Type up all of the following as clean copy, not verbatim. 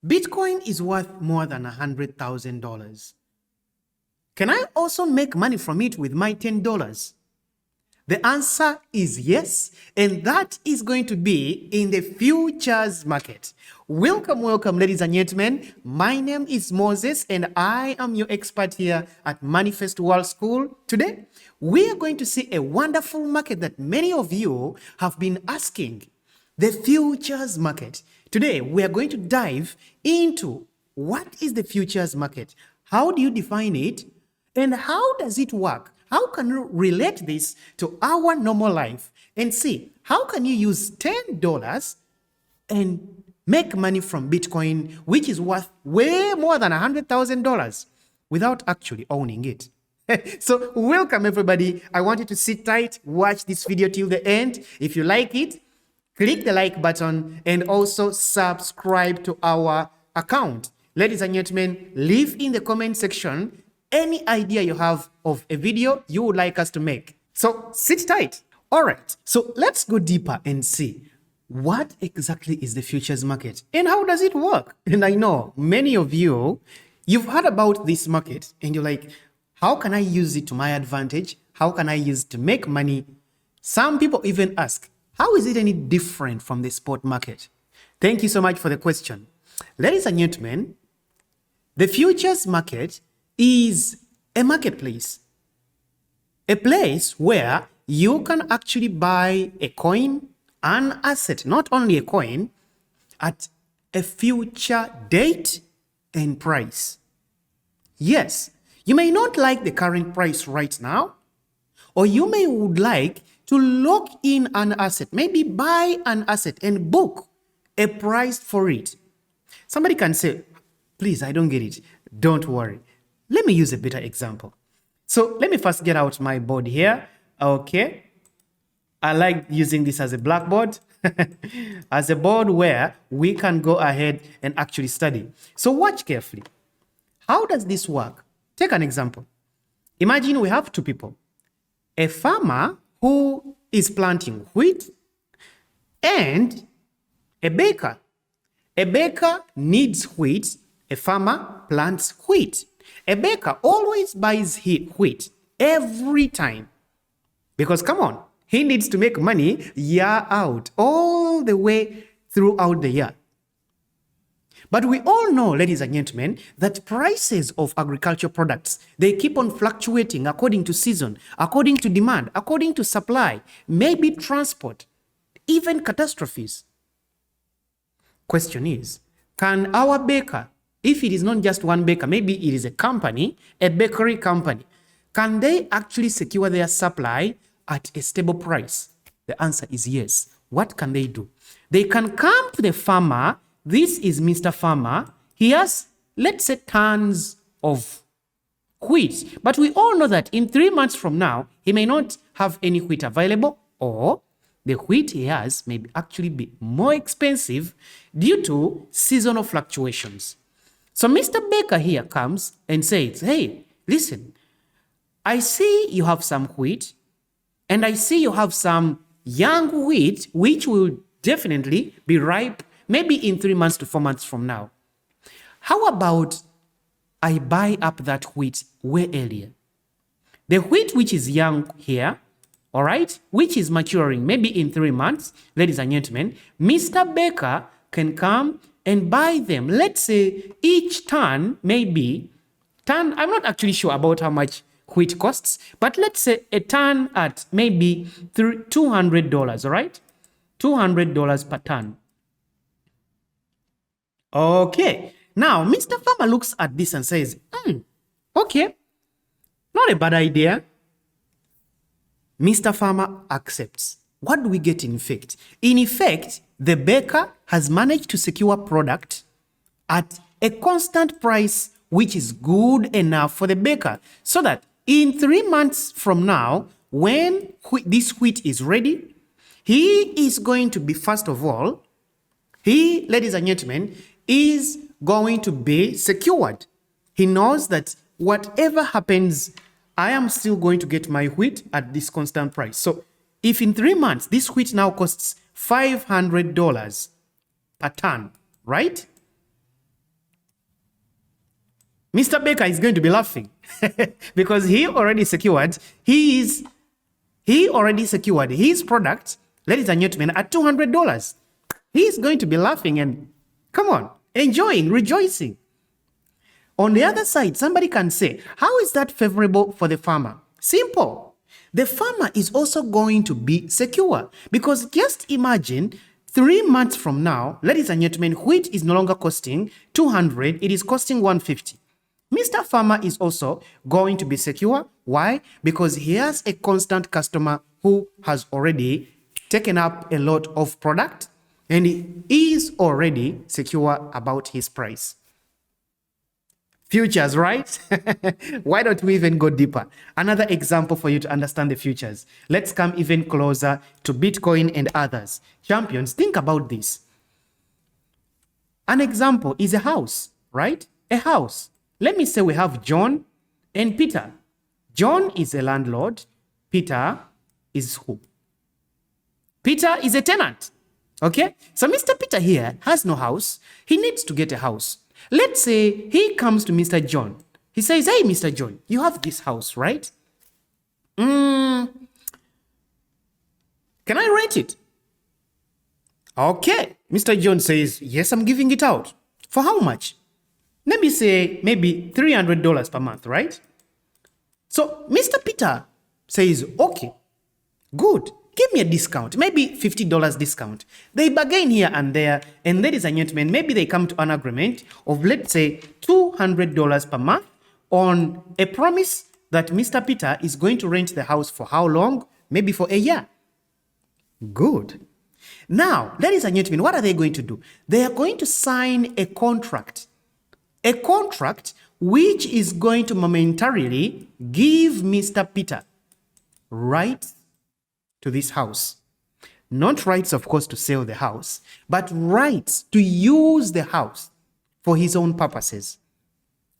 Bitcoin is worth more than $100,000. Can I also make money from it with my $10? The answer is yes, and that is going to be in the futures market. Welcome, ladies and gentlemen. My name is Moses, and I am your expert here at Moneyfest World School. Today, we are going to see a wonderful market that many of you have been asking, the futures market. Today, we are going to dive into what is the futures market, how do you define it, and how does it work? How can you relate this to our normal life and see how can you use $10 and make money from Bitcoin, which is worth way more than $100,000 without actually owning it? So welcome everybody. I want you to sit tight, watch this video till the end. If you like it, click the like button and also subscribe to our account. Ladies and gentlemen, leave in the comment section any idea you have of a video you would like us to make. So sit tight. All right, so let's go deeper and see what exactly is the futures market and how does it work? And I know many of you, you've heard about this market and you're like, how can I use it to my advantage? How can I use it to make money? Some people even ask, how is it any different from the spot market? Thank you so much for the question. Ladies and gentlemen, the futures market is a marketplace, a place where you can actually buy a coin, an asset, not only a coin, at a future date and price. Yes, you may not like the current price right now, or you may would like to lock in an asset, maybe buy an asset and book a price for it. Somebody can say, please, I don't get it. Don't worry. Let me use a better example. So let me first get out my board here. Okay. I like using this as a blackboard, as a board where we can go ahead and actually study. So watch carefully. How does this work? Take an example. Imagine we have two people, a farmer who is planting wheat and a baker. A baker needs wheat. A farmer plants wheat. A baker always buys wheat every time because, come on, he needs to make money year out, all the way throughout the year. But we all know, ladies and gentlemen, that prices of agricultural products, they keep on fluctuating according to season, according to demand, according to supply, maybe transport, even catastrophes. Question is, can our baker, if it is not just one baker, maybe it is a company, a bakery company, can they actually secure their supply at a stable price? The answer is yes. What can they do? They can come to the farmer. This is Mr. Farmer. He has, let's say, tons of wheat. But we all know that in 3 months from now, he may not have any wheat available, or the wheat he has may actually be more expensive due to seasonal fluctuations. So Mr. Baker here comes and says, hey, listen, I see you have some wheat and I see you have some young wheat, which will definitely be ripe maybe in 3 months to 4 months from now. How about I buy up that wheat way earlier? The wheat which is young here, all right, which is maturing maybe in 3 months, ladies and gentlemen, Mr. Baker can come and buy them. Let's say each ton, maybe, I'm not actually sure about how much wheat costs, but let's say a ton at maybe $200, all right? $200 per ton. Okay, now Mr. Farmer looks at this and says, okay, not a bad idea. Mr. Farmer accepts. What do we get in effect? In effect, the baker has managed to secure product at a constant price, which is good enough for the baker, so that in 3 months from now, when this wheat is ready, he is going to be, first of all, ladies and gentlemen, is going to be secured. He knows that whatever happens, I am still going to get my wheat at this constant price. So if in 3 months, this wheat now costs $500 per ton, right? Mr. Baker is going to be laughing because he already secured his product, ladies and gentlemen, at $200. He's going to be laughing and, come on, enjoying, rejoicing. On the other side, somebody can say, how is that favorable for the farmer? Simple. The farmer is also going to be secure because just imagine 3 months from now, ladies and gentlemen, wheat is no longer costing 200, it is costing 150. Mr. Farmer is also going to be secure. Why? Because he has a constant customer who has already taken up a lot of product and he is already secure about his price. Futures, right? Why don't we even go deeper? Another example for you to understand the futures. Let's come even closer to Bitcoin and others. Champions, think about this. An example is a house, right? A house. Let me say we have John and Peter. John is a landlord. Peter is who? Peter is a tenant. Okay? So Mr. Peter here has no house. He needs to get a house. Let's say he comes to Mr. John. He says, hey, Mr. John, you have this house, right? Can I rent it? Okay. Mr. John says, yes, I'm giving it out. For how much? Let me say maybe $300 per month, right? So Mr. Peter says, okay, good. Give me a discount, maybe $50 discount. They bargain here and there, and ladies and gentlemen, maybe they come to an agreement of, let's say, $200 per month on a promise that Mr. Peter is going to rent the house for how long? Maybe for a year. Good. Now, ladies and gentlemen, what are they going to do? They are going to sign a contract. A contract which is going to momentarily give Mr. Peter rights to this house. Not rights, of course, to sell the house, but rights to use the house for his own purposes.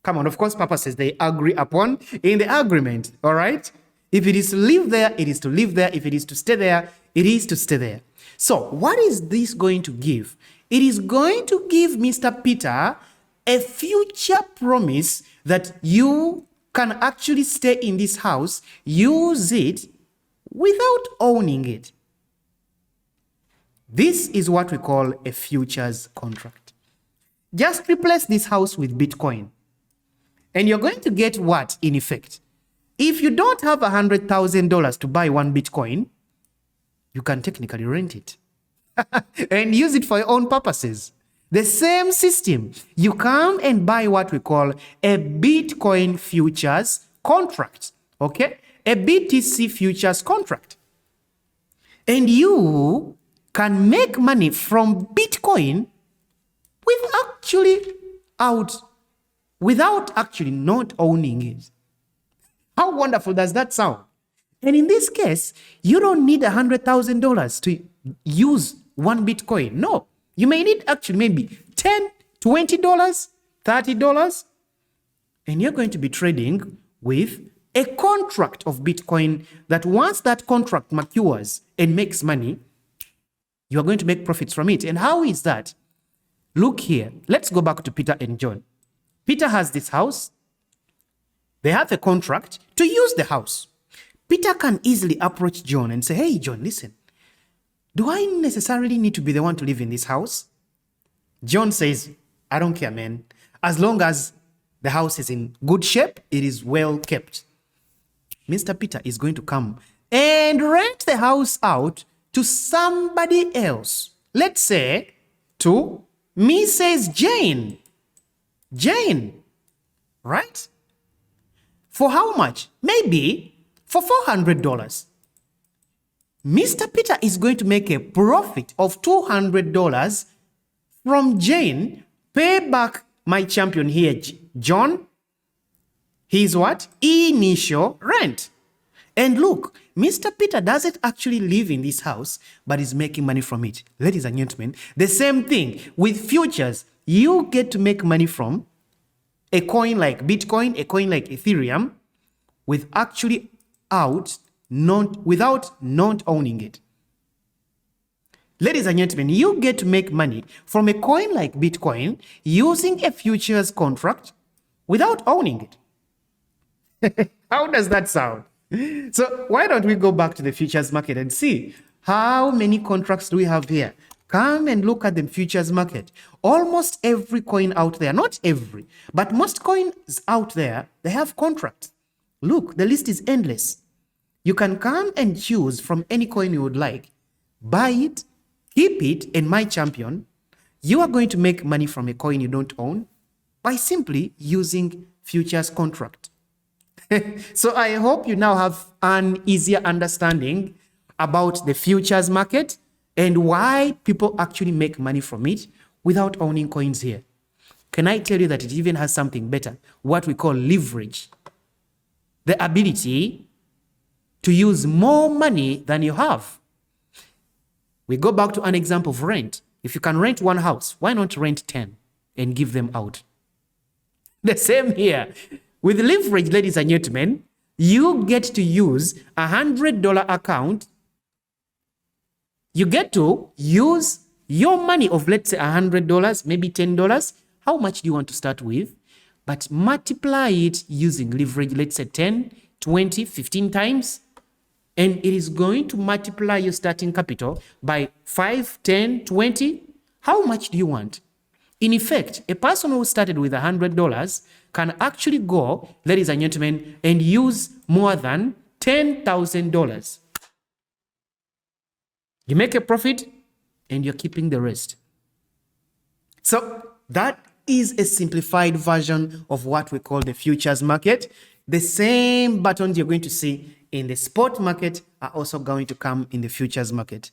Come on, of course, purposes they agree upon in the agreement, all right? If it is to live there, it is to live there. If it is to stay there, it is to stay there. So what is this going to give? It is going to give Mr. Peter a future promise that you can actually stay in this house, use it without owning it. This is what we call a futures contract. Just replace this house with Bitcoin. And you're going to get what in effect? If you don't have $100,000 to buy one Bitcoin, you can technically rent it and use it for your own purposes. The same system, you come and buy what we call a Bitcoin futures contract, okay? A BTC futures contract. And you can make money from Bitcoin without actually not owning it. How wonderful does that sound? And in this case, you don't need $100,000 to use one Bitcoin. No. You may need actually maybe $10, $20, $30, and you're going to be trading with a contract of Bitcoin that once that contract matures and makes money, you are going to make profits from it. And how is that? Look here. Let's go back to Peter and John. Peter has this house. They have a contract to use the house. Peter can easily approach John and say, hey, John, listen. Do I necessarily need to be the one to live in this house? John says, I don't care, man. As long as the house is in good shape, it is well kept. Mr. Peter is going to come and rent the house out to somebody else. Let's say to Mrs. Jane. Jane, right? For how much? Maybe for $400. Mr. Peter is going to make a profit of $200 from Jane, pay back my champion here, John, his what? Initial rent. And look, Mr. Peter doesn't actually live in this house, but is making money from it. Ladies and gentlemen, the same thing with futures. You get to make money from a coin like Bitcoin, a coin like Ethereum, without not owning it. Ladies and gentlemen, you get to make money from a coin like Bitcoin using a futures contract without owning it. How does that sound? So why don't we go back to the futures market and see how many contracts do we have here? Come and look at the futures market. Almost every coin out there, not every, but most coins out there, they have contracts. Look, the list is endless. You can come and choose from any coin you would like, buy it, keep it, and my champion, you are going to make money from a coin you don't own by simply using futures contract. So I hope you now have an easier understanding about the futures market and why people actually make money from it without owning coins here. Can I tell you that it even has something better, what we call leverage? The ability to use more money than you have. We go back to an example of rent. If you can rent one house, why not rent 10 and give them out? The same here. With leverage, ladies and gentlemen, you get to use $100 account. You get to use your money of, let's say, $100, maybe $10. How much do you want to start with? But multiply it using leverage, let's say 10, 20, 15 times. And it is going to multiply your starting capital by 5, 10, 20. How much do you want? In effect, a person who started with $100 can actually go, ladies and gentlemen, and use more than $10,000. You make a profit and you're keeping the rest. So that is a simplified version of what we call the futures market. The same buttons you're going to see in the spot market are also going to come in the futures market.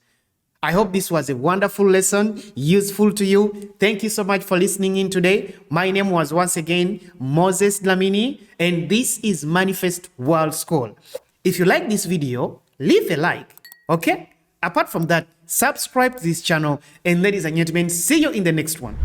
I hope this was a wonderful lesson, useful to you. Thank you so much for listening in today. My name was once again Moses Dlamini, and this is Moneyfest World School. If you like this video, leave a like, okay? Apart from that, subscribe to this channel, and ladies and gentlemen, see you in the next one.